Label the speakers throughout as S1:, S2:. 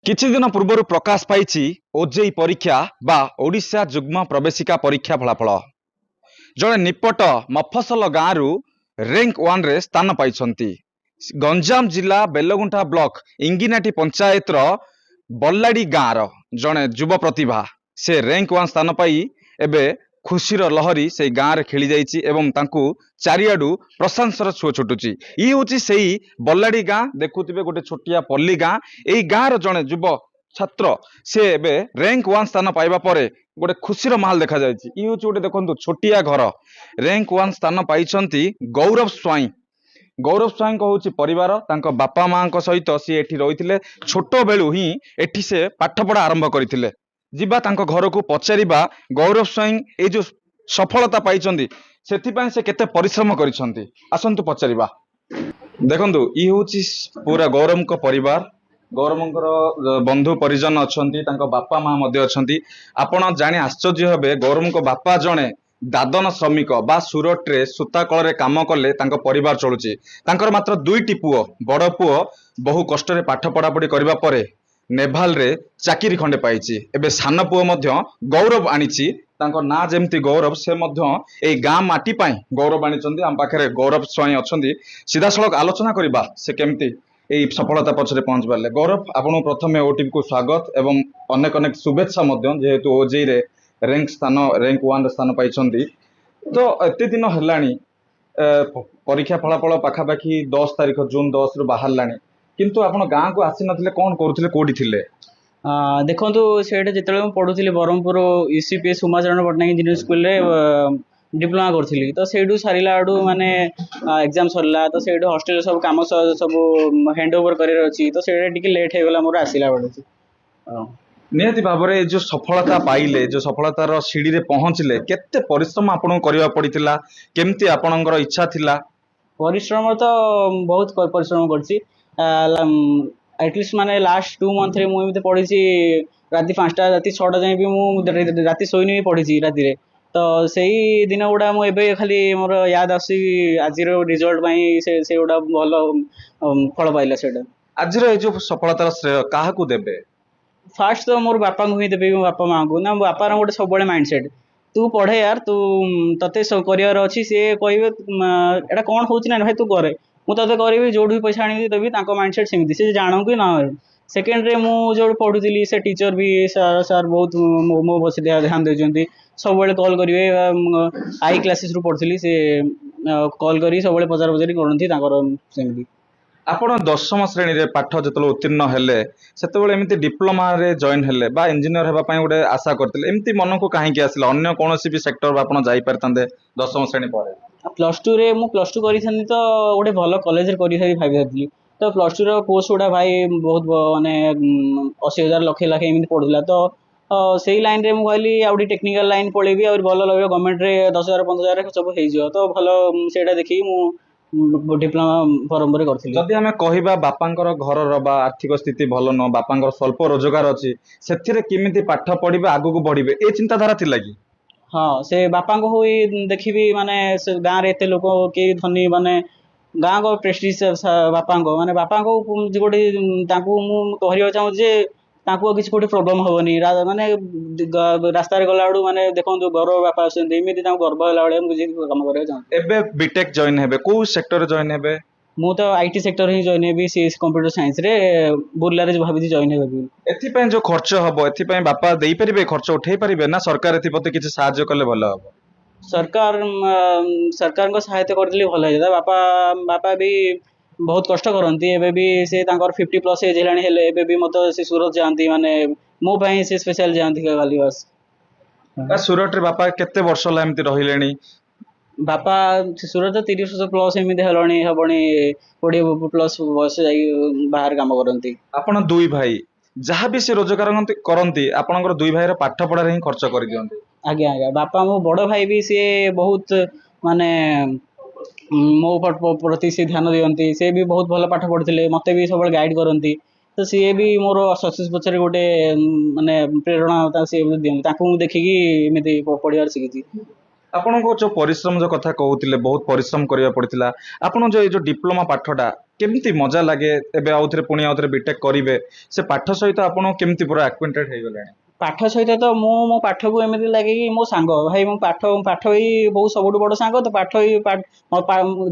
S1: କିଛି ଦିନ ପୂର୍ବରୁ ପ୍ରକାଶ ପାଇଛି ଓଜେଇ ପରୀକ୍ଷା ବା ଓଡ଼ିଶା ଯୁଗ୍ମ ପ୍ରବେଶିକା ପରୀକ୍ଷା ଫଳାଫଳ। ଜଣେ ନିପଟ ମଫସଲ ଗାଁରୁ ର୍ୟାଙ୍କ 1ରେ ସ୍ଥାନ ପାଇଛନ୍ତି। ଗଞ୍ଜାମ ଜିଲ୍ଲା ବେଲଗୁଣ୍ଠା ବ୍ଲକ ଇଙ୍ଗିନାଟି ପଞ୍ଚାୟତର ବଲ୍ଲାଡ଼ି ଗାଁର ଜଣେ ଯୁବ ପ୍ରତିଭା ସେ ର୍ୟାଙ୍କ 1 ସ୍ଥାନ ପାଇ ଏବେ ଖୁସିର ଲହରୀ ସେଇ ଗାଁରେ ଖେଳି ଯାଇଛି ଏବଂ ତାଙ୍କୁ ଚାରିଆଡୁ ପ୍ରଶଂସାର ସୁଅ ଛୁଟୁଛି। ଇଏ ହେଉଛି ସେଇ ବଲ୍ଲାଡ଼ି ଗାଁ, ଦେଖୁଥିବେ ଗୋଟେ ଛୋଟିଆ ପଲ୍ଲୀ ଗାଁ। ଏଇ ଗାଁର ଜଣେ ଯୁବ ଛାତ୍ର ସେ ଏବେ ର୍ୟାଙ୍କ 1 ସ୍ଥାନ ପାଇବା ପରେ ଗୋଟେ ଖୁସିର ମାହୋଲ ଦେଖାଯାଇଛି। ଇଏ ହେଉଛି ଗୋଟେ ଦେଖନ୍ତୁ ଛୋଟିଆ ଘର। ର୍ୟାଙ୍କ 1 ସ୍ଥାନ ପାଇଛନ୍ତି ଗୌରବ ସ୍ୱାଇଁ। ଗୌରବ ସ୍ୱାଇଁଙ୍କ ହେଉଛି ପରିବାର, ତାଙ୍କ ବାପା ମାଙ୍କ ସହିତ ସିଏ ଏଠି ରହିଥିଲେ। ଛୋଟ ବେଳୁ ହିଁ ଏଠି ସେ ପାଠପଢ଼ା ଆରମ୍ଭ କରିଥିଲେ। ଯିବା ତାଙ୍କ ଘରକୁ ପଚାରିବା ଗୌରବ ସ୍ୱାଇଁ ଏଇ ଯୋଉ ସଫଳତା ପାଇଛନ୍ତି ସେଥିପାଇଁ ସେ କେତେ ପରିଶ୍ରମ କରିଛନ୍ତି, ଆସନ୍ତୁ ପଚାରିବା। ଦେଖନ୍ତୁ ଇଏ ହେଉଛି ପୁରା ଗୌରବଙ୍କ ପରିବାର। ଗୌରବଙ୍କର ବନ୍ଧୁ ପରିଜନ ଅଛନ୍ତି, ତାଙ୍କ ବାପା ମା ମଧ୍ୟ ଅଛନ୍ତି। ଆପଣ ଜାଣି ଆଶ୍ଚର୍ଯ୍ୟ ହେବେ ଗୌରବଙ୍କ ବାପା ଜଣେ ଦାଦନ ଶ୍ରମିକ ବା ସୁରଟରେ ସୂତା କଳରେ କାମ କଲେ ତାଙ୍କ ପରିବାର ଚଳୁଛି। ତାଙ୍କର ମାତ୍ର ଦୁଇଟି ପୁଅ। ବଡ଼ ପୁଅ ବହୁ କଷ୍ଟରେ ପାଠ ପଢ଼ାପଢ଼ି କରିବା ପରେ ନେଭାଲରେ ଚାକିରି ଖଣ୍ଡେ ପାଇଛି। ଏବେ ସାନ ପୁଅ ମଧ୍ୟ ଗୌରବ ଆଣିଛି, ତାଙ୍କ ନାଁ ଯେମିତି ଗୌରବ ସେ ମଧ୍ୟ ଏଇ ଗାଁ ମାଟି ପାଇଁ ଗୌରବ ଆଣିଛନ୍ତି। ଆମ ପାଖରେ ଗୌରବ ସ୍ୱାଇଁ ଅଛନ୍ତି, ସିଧାସଳଖ ଆଲୋଚନା କରିବା ସେ କେମିତି এই সফলতা পছরে পৌঁছ ପାରିଲେ। ଗୌରବ ଆପଣଙ୍କୁ ପ୍ରଥମେ ଓଟିଭିକୁ ସ୍ୱାଗତ ଏବଂ ଅନେକ ଅନେକ ଶୁଭେଚ୍ଛା ମଧ୍ୟ, ଯେହେତୁ ଓଜେଇରେ ର୍ୟାଙ୍କ 1ରେ ସ୍ଥାନ ପାଇଛନ୍ତି। ତ ଏତେ ଦିନ ହେଲାଣି ପରୀକ୍ଷା ଫଳାଫଳ ପାଖାପାଖି 10 ତାରିଖ ଜୁନ୍ 10ରୁ ବାହାରିଲାଣି, କିନ୍ତୁ ଆପଣ ଗାଁକୁ ଆସିନଥିଲେ, କ'ଣ କରୁଥିଲେ, କୋଉଠି ଥିଲେ?
S2: ଦେଖନ୍ତୁ ସେଇଟା ଯେତେବେଳେ ମୁଁ ପଢୁଥିଲି ବ୍ରହ୍ମପୁର ୟୁସିପିଏସ୍ ଉମାଚରଣ ପଟ୍ଟନାୟକ ଇଞ୍ଜିନିୟରିଂ ସ୍କୁଲରେ ଡିପ୍ଲୋମା କରୁଥିଲି। ତ ସେଇଠୁ ସାରିଲା ଆଡ଼ୁ ମାନେ ଏକ୍ଜାମ ସରିଲା, ତ ସେଇଠୁ ହଷ୍ଟେଲରେ ସବୁ କାମ ସବୁ ହ୍ୟାଣ୍ଡ ଓଭର କରିବାର ଅଛି, ତ ସେଇଟା ଟିକେ ଲେଟ୍ ହେଇଗଲା ମୋର ଆସିଲା ବେଳକୁ।
S1: ନିହାତି ଭାବରେ ଏ ଯୋଉ ସଫଳତା ପାଇଲେ, ଯୋଉ ସଫଳତାର ସିଡ଼ିରେ ପହଞ୍ଚିଲେ, କେତେ ପରିଶ୍ରମ ଆପଣଙ୍କୁ କରିବାକୁ ପଡ଼ିଥିଲା, କେମିତି ଆପଣଙ୍କର ଇଚ୍ଛା ଥିଲା?
S2: ପରିଶ୍ରମ ତ ବହୁତ ପରିଶ୍ରମ କରିଛି। ଆଟଲିଷ୍ଟ ମାନେ ଲାଷ୍ଟ 2 ମନ୍ଥରେ ମୁଁ ଏମିତି ପଢ଼ିଛି ରାତି 5ଟା ରାତି 6ଟା ଯାଏଁ ବି ମୁଁ ରାତି ଶୋଇନି ବି ପଢ଼ିଛି ରାତିରେ। ତ ସେଇ ଦିନ ଗୁଡ଼ା ମୁଁ ଏବେ ଖାଲି ମୋର ୟାଦ ଆସୁଛି ଆଜିର ରେଜଲ୍ଟ ପାଇଁ। ସେଗୁଡ଼ା ଭଲ ଫଳ ପାଇଲା ସେଇଟା।
S1: ଆଜିର ଏଇ ଯୋଉ ସଫଳତାର ଶ୍ରେୟ କାହାକୁ ଦେବେ?
S2: ଫାଷ୍ଟ ତ ମୋର ବାପାଙ୍କୁ ହିଁ ଦେବି, ମୋ ବାପା ମାଆଙ୍କୁ। ନା ମୋ ବାପାର ଗୋଟେ ସବୁବେଳେ ମାଇଣ୍ଡ ସେଟ୍, ତୁ ପଢ଼େ ୟାର, ତତେ କରିବାର ଅଛି। ସିଏ କହିବେ ଏଇଟା କ'ଣ ହେଉଛି ନା ଭାଇ ତୁ କରେ, ମୁଁ ତତେ କରିବି, ଯୋଉଠୁ ବି ପଇସା ଆଣିକି ଦେବି। ତାଙ୍କ ମାଇଣ୍ଡ ସେଟ୍ ସେମିତି, ସେ ଜାଣୁ କି ନ ଜାଣୁ। ସେକେଣ୍ଡରେ ମୁଁ ଯୋଉଠି ପଢ଼ୁଥିଲି ସେ ଟିଚର ବି ସାର୍ ବହୁତ ମୋ ବସି ଧ୍ୟାନ ଦେଉଛନ୍ତି। ସବୁବେଳେ କଲ୍ କରିବେ। ଆଇ କ୍ଲାସେସରୁ ପଢ଼ୁଥିଲି, ସେ କଲ୍ କରି ସବୁବେଳେ ପଚାରି କରନ୍ତି ତାଙ୍କର ସେମିତି।
S1: ଆପଣ 10ମ ଶ୍ରେଣୀରେ ପାଠ ଯେତେବେଳେ ଉତ୍ତୀର୍ଣ୍ଣ ହେଲେ ସେତେବେଳେ ଏମିତି ଡିପ୍ଲୋମାରେ ଜଏନ୍ ହେଲେ ବା ଇଞ୍ଜିନିୟର ହେବା ପାଇଁ ଗୋଟେ ଆଶା କରିଥିଲେ, ଏମିତି ମନକୁ କାହିଁକି ଆସିଲା? ଅନ୍ୟ କୌଣସି ବି ସେକ୍ଟର ଆପଣ ଯାଇପାରିଥାନ୍ତେ 10ମ ଶ୍ରେଣୀ ପରେ।
S2: +2ରେ ମୁଁ +2 କରିଥାନ୍ତି ତ ଗୋଟେ ଭଲ କଲେଜରେ ଭାବିଥିଲି। ତ +2ର କୋର୍ସ ଗୁଡ଼ା ଭାଇ ବହୁତ ମାନେ 80,000 ଲକ୍ଷେ ଏମିତି ପଡ଼ୁଥିଲା। ତ ସେଇ ଲାଇନରେ ମୁଁ କହିଲି ଆଉ ଗୋଟେ ଟେକ୍ନିକାଲ ଲାଇନ୍ ପଳେଇବି, ଆହୁରି ଭଲ ରହିବ, ଗଭର୍ଣ୍ଣମେଣ୍ଟରେ 10,000 15,000 ସବୁ ହେଇଯିବ। ତ ଭଲ ସେଇଟା ଦେଖିକି ମୁଁ ଡିପ୍ଲୋମା ବ୍ରହ୍ମପୁରରେ କରିଥିଲି।
S1: ଯଦି ଆମେ କହିବା ବାପାଙ୍କର ଘରର ବା ଆର୍ଥିକ ସ୍ଥିତି ଭଲ ନୁହଁ, ବାପାଙ୍କର ସ୍ୱଳ୍ପ ରୋଜଗାର ଅଛି, ସେଥିରେ କେମିତି ପାଠ ପଢିବେ, ଆଗକୁ ବଢିବେ, ଏ ଚିନ୍ତାଧାରା ଥିଲା କି?
S2: ହଁ, ସେ ବାପାଙ୍କୁ ହିଁ ଦେଖିବି, ମାନେ ସେ ଗାଁରେ ଏତେ ଲୋକ କେହି ଧନୀ, ମାନେ ଗାଁଙ୍କ ପ୍ରେଷ୍ଟିଜ୍ ବାପାଙ୍କ, ମାନେ ବାପାଙ୍କୁ ଗୋଟେ ତାଙ୍କୁ ମୁଁ କହିବାକୁ ଚାହୁଁଛି ଯେ ତାଙ୍କୁ କିଛି ଗୋଟେ ପ୍ରୋବ୍ଲେମ୍ ହବନି। ମାନେ ରାସ୍ତାରେ ଗଲାବେଳୁ ମାନେ ଦେଖନ୍ତୁ ଗୌରବ ବାପା ଆସୁଛନ୍ତି, ଏମିତି ତାଙ୍କୁ ଗର୍ବ ହେଲା ଭଳିଆ ମୁଁ କିଛି କାମ କରିବାକୁ ଚାହୁଁଛି।
S1: ଏବେ ବିଟେକ୍ ଜଏନ୍ ହେବେ, କୋଉ ସେକ୍ଟରରେ ଜଏନ୍ ହେବେ?
S2: ମୁଁ ତ ଆଇଟି ସେକ୍ଟର ହିଁ ଜଏନ୍ ହେବି, କମ୍ପ୍ୟୁଟର ସାଇନ୍ସରେ ବୁର୍ଲାରେ ଭାବିଛି ଜଏନ୍ ହେବି।
S1: ଏଥିପାଇଁ ଯୋଉ ଖର୍ଚ୍ଚ ହବ, ଏଥିପାଇଁ ବାପା ଦେଇପାରିବେ, ଖର୍ଚ୍ଚ ଉଠେଇ ପାରିବେ, ନା ସରକାର ଏଥିପ୍ରତି କିଛି ସାହାଯ୍ୟ କଲେ ଭଲ ହବ?
S2: ସରକାରଙ୍କ ସହାୟତା କରିଦେଲେ ଭଲ ହେଇଯାନ୍ତା। ବାପା ବି ବହୁତ କଷ୍ଟ କରନ୍ତି। ଏବେ ବି ସେ ତାଙ୍କର 50+ ଏଜ୍ ହେଲାଣି, ହେଲେ ଏବେ ବି ମଧ୍ୟ ସେ ସୁରତ ଯାଆନ୍ତି, ମାନେ ମୋ ପାଇଁ ସେ ସ୍ପେଶାଲ ଯାଆନ୍ତି ଖାଲି ବାସ୍।
S1: ସୁରଟରେ ବାପା କେତେ ବର୍ଷ ହେଲା ଏମିତି ରହିଲେଣି?
S2: ବାପା ସୁରତ 30+ ଏମିତି ହେବଣି 20+ ବୟସ ଯାଇକି ବାହାରେ କାମ କରନ୍ତି।
S1: ଆପଣ ଦୁଇ ଭାଇ, ଯାହାବି ସେ ରୋଜଗାର କରନ୍ତି ଆପଣଙ୍କର ଦୁଇ ଭାଇର ପାଠ ପଢାରେ ହିଁ ଖର୍ଚ୍ଚ କରିଦିଅନ୍ତି।
S2: ଆଜ୍ଞା ଆଜ୍ଞା। ବାପା ମୋ ବଡ଼ ଭାଇ ବି ସିଏ ବହୁତ ମାନେ ମୋ ପ୍ରତି ସେ ଧ୍ୟାନ ଦିଅନ୍ତି। ସେ ବି ବହୁତ ଭଲ ପାଠ ପଢ଼ିଥିଲେ, ମୋତେ ବି ସବୁବେଳେ ଗାଇଡ଼ କରନ୍ତି। ତ ସିଏ ବି ମୋର ସକ୍ସେସ୍ ପଛରେ ଗୋଟେ ମାନେ ପ୍ରେରଣା ସିଏ ଦିଅନ୍ତି। ତାଙ୍କୁ ମୁଁ ଦେଖିକି ଏମିତି ପଢ଼ିବାର ଶିଖିଛି।
S1: ଆପଣଙ୍କ ଯୋଉ ପରିଶ୍ରମ ଯୋଉ କଥା କହୁଥିଲେ, ବହୁତ ପରିଶ୍ରମ କରିବାକୁ ପଡିଥିଲା। ଆପଣ ଯୋଉ ଏଇ ଯୋଉ ଡିପ୍ଲୋମା ପାଠଟା केमती मजा लगे एबे आउथरे पुणी आउथरे बीटेक करिवे से पाठ सहित आपण केमती पूरा एक्वेंटेड हे गले
S2: पाठ सहित तो मो पाठ को एमती लगे कि मो सांग भाई मो पाठ पाठ ही बहुत सब बड़ सांग तो पाठ ही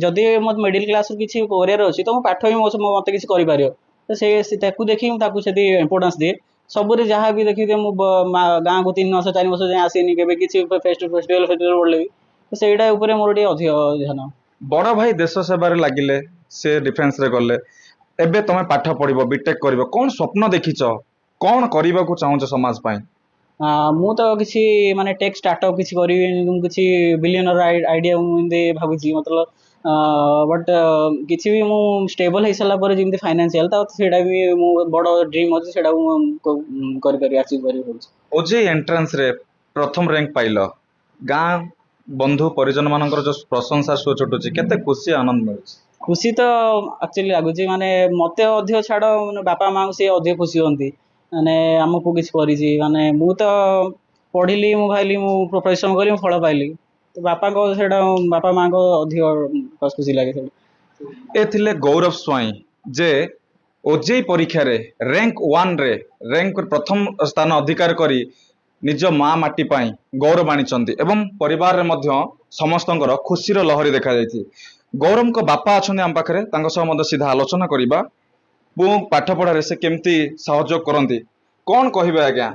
S2: जदि मत मिडिल क्लास किसी करियर अच्छी तो मो पाठ ही मत किसी कर तो से देखी मुझे इम्पोर्टान्स दिए सबुरी जहाँ भी देखी मु गाँव को 3 वर्ष 4 वर्ष जाए आसनी के फेस्टिवल पड़े भी तो सहीटा मोर अधिक ध्यान
S1: बड़ भाई देश सेवार लगिले से डिफेन्स रे गले एबे तमे पाठ पढ़िबो बीटेक करिवो कोन स्वप्न देखिछ कोन करिबा को चाहूछ समाज पाई
S2: मु तो किसी माने टेक स्टार्टअप किसी करी किसी बिलियनर आइडिया मुझे भावुची मतलब बट किसी भी मु स्टेबल हो सारा पर जमी फाइनेंशियल सेटा भी मो बड़ ड्रीम अच्छे सेटा कर अचीव कर
S1: ओजे एंट्रेंस रे प्रथम रैंक पाइल गाँ बंधु परिजन मानकर जो प्रशंसा सो छुटुची केते खुशी आनंद मिलुची
S2: खुशी तो एक्चुअली लगुच माने मत अधिक छाड़ बापा माँ से अधिक खुशी होती माने आमको किसी करी माने मु तो पढ़िली मु भाई मु परिश्रम करी फल पाइली तो बापा को सेटा बापा माँ को अधिक खुशी लगे
S1: ए थिले गौरव स्वाई जे ओजेई परीक्षा रे रैंक 1 रे रैंक प्रथम स्थान अधिकार करी निज माँ माटी पाई गौरव आनी एवं परिवार रे मध्य समस्तंकर खुशीर लहरी देखा जायछि गौरव को बापा अच्छा आम पाखे सीधा आलोचना करवा पुओ पाठ पढ़ारे से केमती सहयोग करती कौन कहे आज्ञा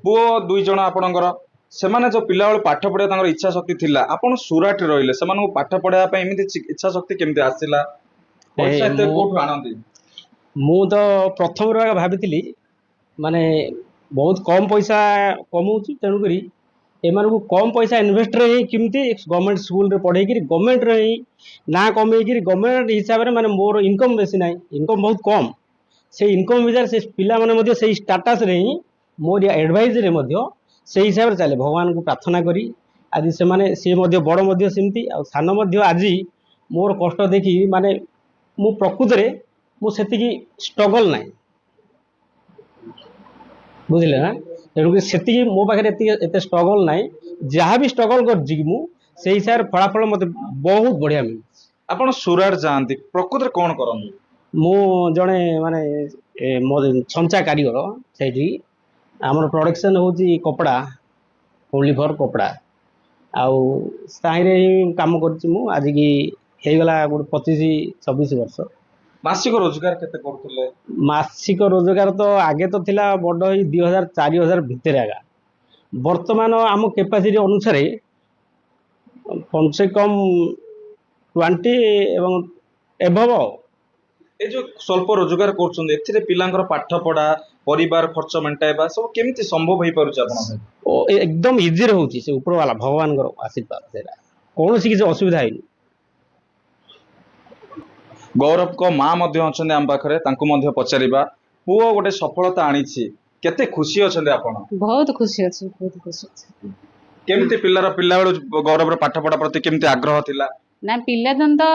S1: पुओ 2 जन आपणकर से जो पिला बेलू पाठ पढ़ा इच्छा शक्ति थिला आपण सुराट रहिले से पाठ पढ़ाई एमती इच्छा शक्ति केमती आसला पैसा एते कोठु आनंदी
S3: मु तो प्रथम भाभी माने बहुत कम पैसा कमाऊँ तेणुक एम कम पैसा इन्वेस्टर केमती गवर्नमेंट स्कूल रे पढ़े गवर्नमेंट रे ना कमे गवर्नमेंट हिसाब से माने मोर इनकम बेसी ना इनकम बहुत कम से इनकम विचार से पिला माने से स्टाटस रे ही मोर एडवाइज रे से हिसाब से चले भगवान को प्रार्थना करी आज से माने सी बड़ सेमती आ सान आज मोर कष्ट देखी माने मु प्रकृत रे मु सेतिकी स्ट्रगल ना बुझिले ना तेणुक से मो पाखे एत स्ट्रगल ना जहाँ भी स्ट्रगल कर हिसाब से फलाफल मत बहुत बढ़िया मिले
S1: आपण सुराट जाती प्रकृत रे कौन करंदी
S3: मु जड़े माने छंचा कारीगर से आमर प्रोडक्शन होची कपड़ा ओनली फॉर कपड़ा आउ साइरे ही काम करछि मु आज की हे गला 25-26 वर्ष
S1: मासिक रोजगार केते करथले
S3: मासिक रोजगार तो आगे तो थिला बड़ ही 2000-4000 भितर आगा वर्तमान आम कैपेसिटी अनुसार कम से कम 20 एवं एभव
S1: ए जो स्वल्प रोजगार करछन एथिरे पिलांकर पाठ पढ़ा परिवार खर्च मेंटाइबा सब केमती संभव होई पारुछ आपण
S3: एकदम इजी रे होची से ऊपर वाला भगवान को आशीर्वाद सेरा कौन सी किसी असुविधा है
S1: गौरव को माँ मध्य अछन आम पाखरे तांको मध्य पचारिबा पुओ गोटे सफलता आनीछि केते खुशी अछन आपण
S4: बहुत खुशी अच्छी बहुत खुशी अच्छी
S1: केमती पिल्ला बेलू गौरव पाठ पढ़ा प्रति केमती आग्रह थिला
S4: ना पिलादिन तो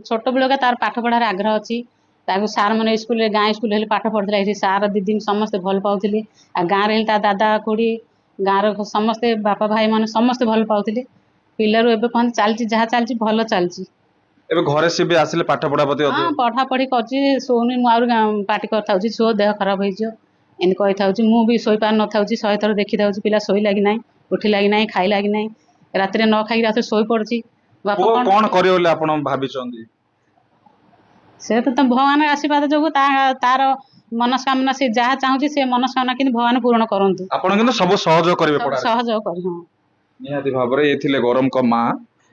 S4: छोट बेल का तार पाठ पढ़ार आग्रह अच्छी सार मैंने स्कूल गाँ स्कूल पाठ पढ़ुला सार दीदी समस्ते भल पाते आ गाँव रे दादा खुड़ी गाँव समस्ते बापा भाई मैंने समस्ते भल पाते पिलू एवं कहते चलती जहाँ चलती भल चलती
S1: एबे घरे से भी आसिले पाठ पढ़ा प्रति
S4: हाँ पढ़ा पढ़ी कर शोनी मुझे पार्टी कर शो देह खराब हो एन कही मु भी शोई पार न 100 थर देखी था पिला शोई लगी ना उठी लगी ना खाई लगी ना रात न खाई रात शोई पड़ी
S1: बापा कौन करियो ले आपण भाबिचंदी
S4: से तो भगवान आशीर्वाद जो तार मनस्कामना से जहाँ चाहूँ से मनस्कामना कि भगवान पूर्ण करंतु
S1: आपण किंतु सब सहयोग करिवे पड़ा
S4: सहयोग कर हां
S1: निहाती भाबरे ये थिले गौरव को माँ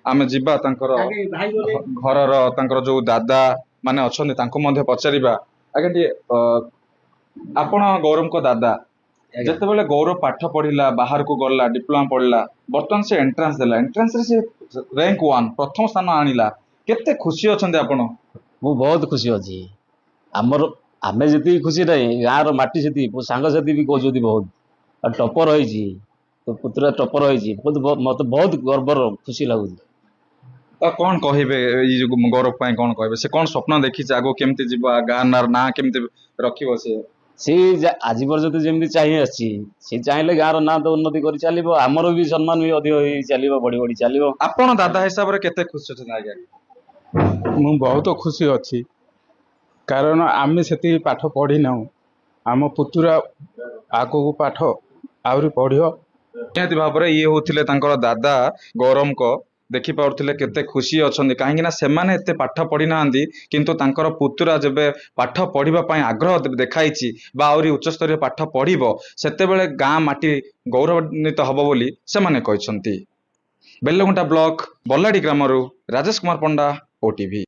S1: आमे जिबा तांकर घरर तांकर जो दादा माने अछन्ती तांको मध्ये पचारिबा आगे टी आपण गौरव को दादा जते बेले गौरव पाठ पढ़िला बाहर को गला डिप्लोमा पढ़ला बर्तमान से एंट्रेंस देला एंट्रेंस रे से रैंक 1 प्रथम स्थान आनिला केते खुशी अछन्ती आपण
S5: मु बहुत खुशी अच्छी आमर आमे जी खुशी रही गाँव माटी से सांग साथी भी कहते बहुत और टपर होती तो पुतरा टपर होती मत बहुत गर्वर खुशी लगुच
S1: कौन कहे गौरव पाई कौन कहे से कौन स्वप्न देखी आगो केमती जीवा गाँव ना केमती रखिबो से
S5: आज पर्यटन जमी चाहिए सी चाहिए गाँव ना तो उन्नति कर चलो आमर भी सम्मान भी अधिक चलो बढ़ी बढ़ी चलो
S1: आपण दादा हिसाब से केते खुशी अछन आज्ञा
S6: ମୁଁ ବହୁତ ଖୁସି ଅଛି କାରଣ ଆମେ ସେତିକି ପାଠ ପଢ଼ିନାହୁଁ। ଆମ ପୁତୁରା ଆଗକୁ ପାଠ ଆହୁରି ପଢ଼ିବ।
S1: ନିହାତି ଭାବରେ ଇଏ ହଉଥିଲେ ତାଙ୍କର ଦାଦା ଗୌରମଙ୍କ, ଦେଖିପାରୁଥିଲେ କେତେ ଖୁସି ଅଛନ୍ତି କାହିଁକି ନା ସେମାନେ ଏତେ ପାଠ ପଢି ନାହାନ୍ତି କିନ୍ତୁ ତାଙ୍କର ପୁତୁରା ଯେବେ ପାଠ ପଢିବା ପାଇଁ ଆଗ୍ରହ ଦେଖାଇଛି ବା ଆହୁରି ଉଚ୍ଚସ୍ତରୀୟ ପାଠ ପଢିବ ସେତେବେଳେ ଗାଁ ମାଟି ଗୌରବାନ୍ୱିତ ହବ ବୋଲି ସେମାନେ କହିଛନ୍ତି। ବେଲଗୁଣ୍ଟା ବ୍ଲକ ବଲାଡି ଗ୍ରାମରୁ ରାଜେଶ କୁମାର ପଣ୍ଡା, OTV।